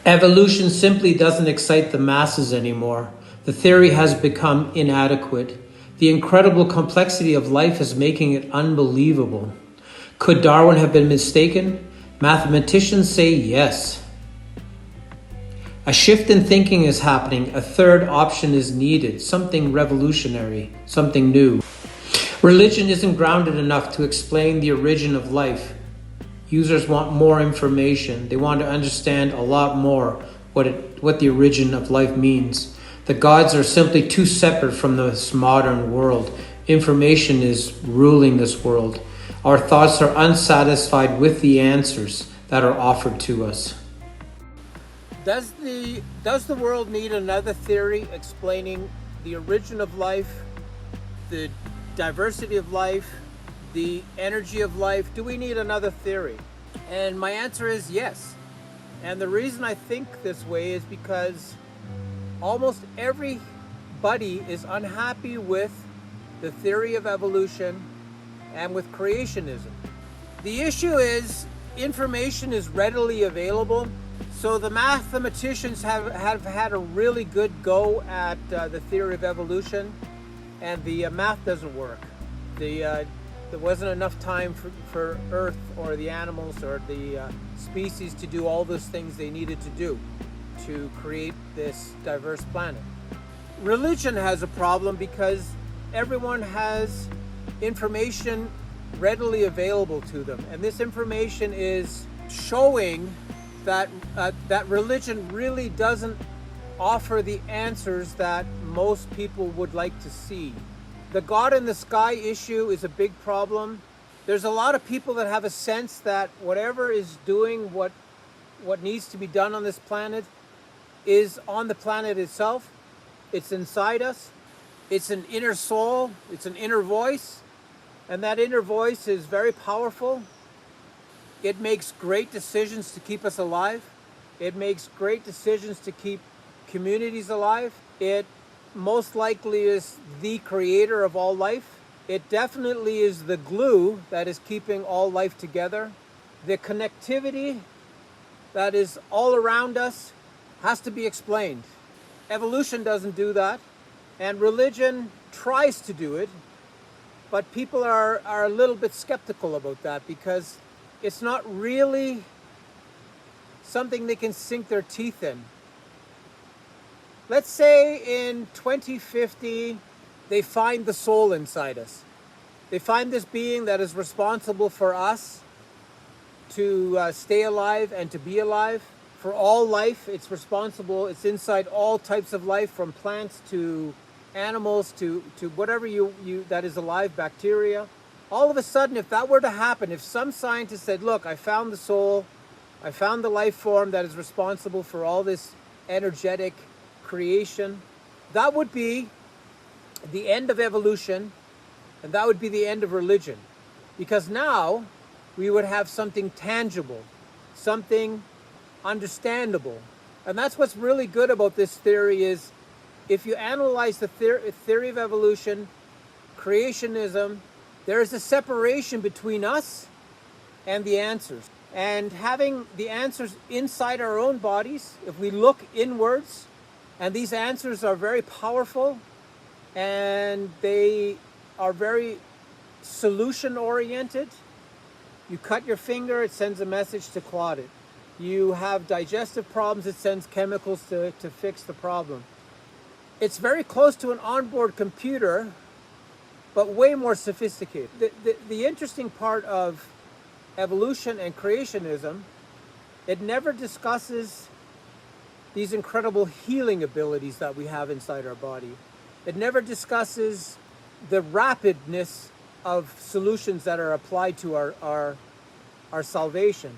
Evolution simply doesn't excite the masses anymore. The theory has become inadequate. The incredible complexity of life is making it unbelievable. Could Darwin have been mistaken? Mathematicians say yes. A shift in thinking is happening. A third option is needed, something revolutionary, something new. Religion isn't grounded enough to explain the origin of life. Users want more information. They want to understand a lot more what the origin of life means. The gods are simply too separate from this modern world. Information is ruling this world. Our thoughts are unsatisfied with the answers that are offered to us. Does the world need another theory explaining the origin of life, the diversity of life, the energy of life? Do we need another theory? And my answer is yes. And the reason I think this way is because almost everybody is unhappy with the theory of evolution and with creationism. The issue is information is readily available. So the mathematicians have had a really good go at the theory of evolution, and the math doesn't work. There wasn't enough time for Earth or the animals or the species to do all those things they needed to do to create this diverse planet. Religion has a problem because everyone has information readily available to them, and this information is showing that religion really doesn't offer the answers that most people would like to see. The God in the sky issue is a big problem. There's a lot of people that have a sense that whatever is doing what needs to be done on this planet is on the planet itself. It's inside us. It's an inner soul. It's an inner voice. And that inner voice is very powerful. It makes great decisions to keep us alive. It makes great decisions to keep communities alive. It most likely is the creator of all life. It definitely is the glue that is keeping all life together. The connectivity that is all around us has to be explained. Evolution doesn't do that, and religion tries to do it, but people are a little bit skeptical about that because it's not really something they can sink their teeth in. Let's say in 2050, they find the soul inside us. They find this being that is responsible for us to stay alive and to be alive. For all life, it's responsible. It's inside all types of life, from plants to animals to whatever that is alive, bacteria. All of a sudden, if that were to happen, if some scientist said, look, I found the soul, I found the life form that is responsible for all this energetic creation, that would be the end of evolution, and that would be the end of religion. Because now we would have something tangible, something understandable. And that's what's really good about this theory is if you analyze the theory of evolution, creationism, there is a separation between us and the answers. And having the answers inside our own bodies, if we look inwards, and these answers are very powerful, and they are very solution-oriented. You cut your finger, it sends a message to clot it. You have digestive problems, it sends chemicals to fix the problem. It's very close to an onboard computer, but way more sophisticated. The interesting part of evolution and creationism, it never discusses these incredible healing abilities that we have inside our body. It never discusses the rapidness of solutions that are applied to our salvation.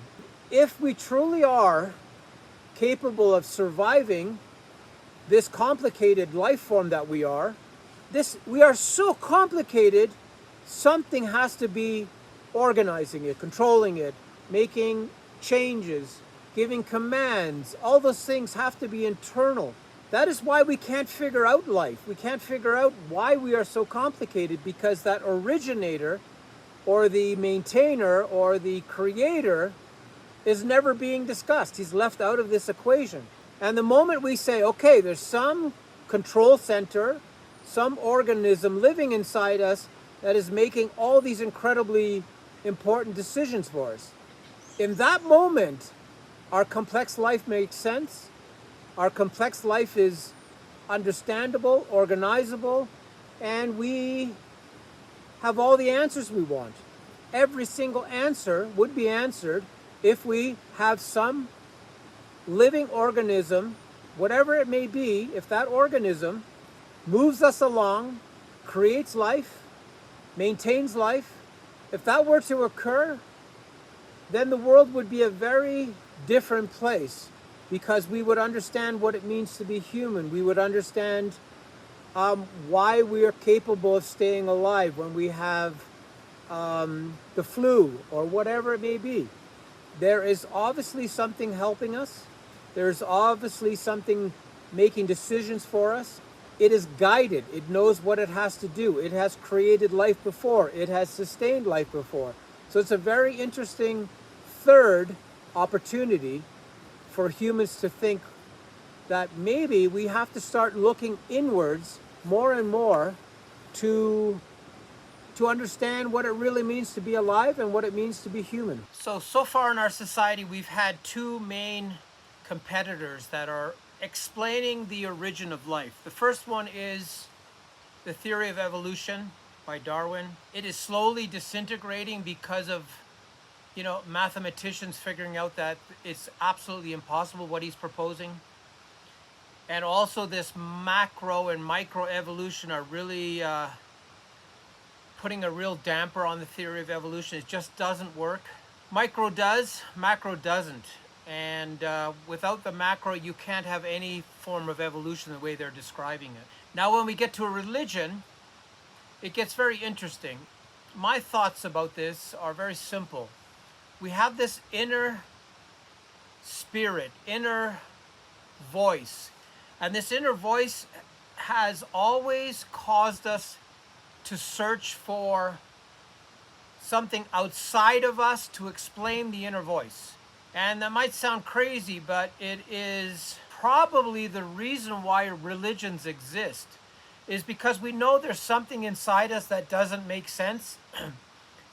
If we truly are capable of surviving this complicated life form that we are so complicated, something has to be organizing it, controlling it, making changes, giving commands. All those things have to be internal. That is why we can't figure out life. We can't figure out why we are so complicated, because that originator or the maintainer or the creator is never being discussed. He's left out of this equation. And the moment we say, okay, there's some control center, some organism living inside us that is making all these incredibly important decisions for us. In that moment, our complex life makes sense. Our complex life is understandable, organizable, and we have all the answers we want. Every single answer would be answered if we have some living organism, whatever it may be, if that organism moves us along, creates life, maintains life. If that were to occur, then the world would be a very different place, because we would understand what it means to be human. We would understand why we are capable of staying alive when we have the flu or whatever it may be. There is obviously something helping us. There's obviously something making decisions for us. It is guided. It knows what it has to do. It has created life before. It has sustained life before. So it's a very interesting third opportunity for humans to think that maybe we have to start looking inwards more and more to understand what it really means to be alive and what it means to be human. So far in our society, we've had two main competitors that are explaining the origin of life. The first one is the theory of evolution by Darwin. It is slowly disintegrating because of, mathematicians figuring out that it's absolutely impossible what he's proposing. And also this macro and micro evolution are really putting a real damper on the theory of evolution. It just doesn't work. Micro does, macro doesn't. And without the macro, you can't have any form of evolution the way they're describing it. Now, when we get to a religion, it gets very interesting. My thoughts about this are very simple. We have this inner spirit, inner voice. And this inner voice has always caused us to search for something outside of us to explain the inner voice. And that might sound crazy, but it is probably the reason why religions exist, is because we know there's something inside us that doesn't make sense,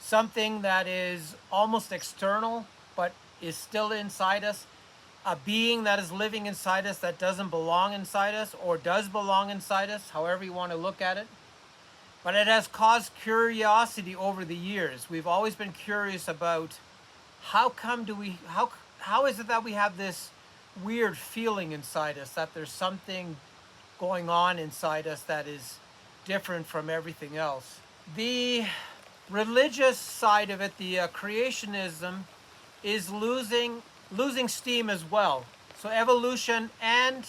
something that is almost external, but is still inside us, a being that is living inside us that doesn't belong inside us, or does belong inside us, however you want to look at it. But it has caused curiosity over the years. We've always been curious about how is it that we have this weird feeling inside us, that there's something going on inside us that is different from everything else. The religious side of it, the creationism, is losing steam as well. So evolution and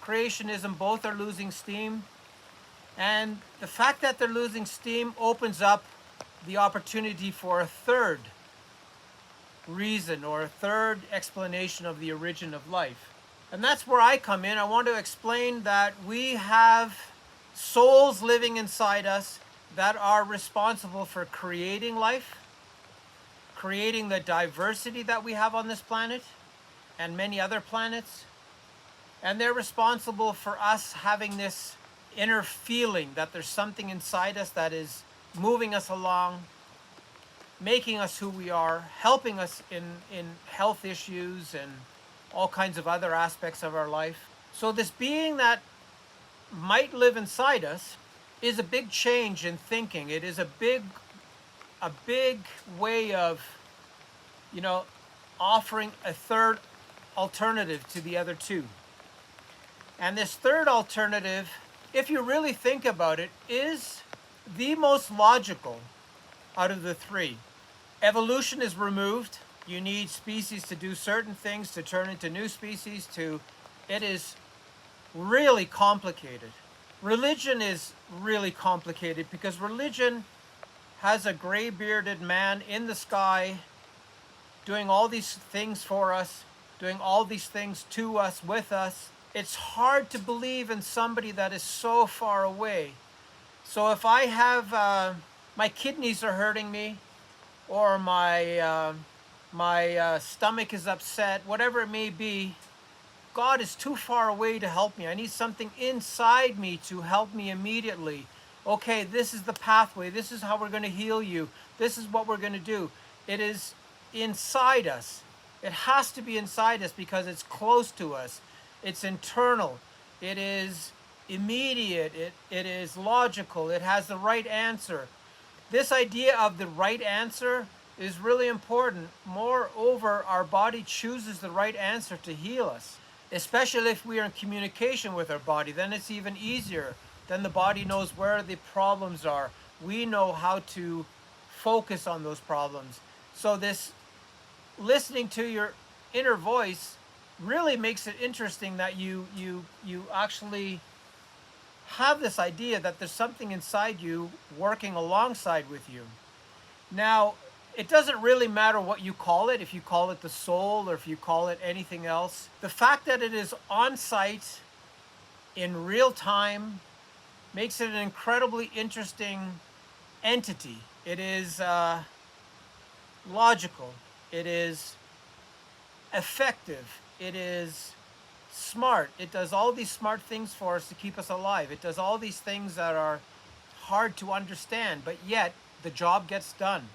creationism both are losing steam. And the fact that they're losing steam opens up the opportunity for a third reason or a third explanation of the origin of life. And that's where I come in. I want to explain that we have souls living inside us that are responsible for creating life, creating the diversity that we have on this planet and many other planets. And they're responsible for us having this inner feeling that there's something inside us that is moving us along, making us who we are, helping us in health issues and all kinds of other aspects of our life. So this being that might live inside us is a big change in thinking. It is a big way of, offering a third alternative to the other two. And this third alternative, if you really think about it, is the most logical out of the three. Evolution is removed. You need species to do certain things to turn into new species. It is really complicated. Religion is really complicated because religion has a gray-bearded man in the sky doing all these things for us, doing all these things to us, with us. It's hard to believe in somebody that is so far away. So if I have, my kidneys are hurting me, or my my stomach is upset, whatever it may be, God is too far away to help me. I need something inside me to help me immediately. Okay, this is the pathway. This is how we're going to heal you. This is what we're going to do. It is inside us. It has to be inside us because it's close to us. It's internal. It is immediate. It is logical. It has the right answer. This idea of the right answer is really important. Moreover, our body chooses the right answer to heal us, especially if we are in communication with our body. Then it's even easier. Then the body knows where the problems are. We know how to focus on those problems. So this listening to your inner voice really makes it interesting that you actually have this idea that there's something inside you working alongside with you. Now, it doesn't really matter what you call it, if you call it the soul or if you call it anything else. The fact that it is on site in real time makes it an incredibly interesting entity. It is logical. It is effective. It is smart. It does all these smart things for us to keep us alive. It does all these things that are hard to understand, but yet the job gets done.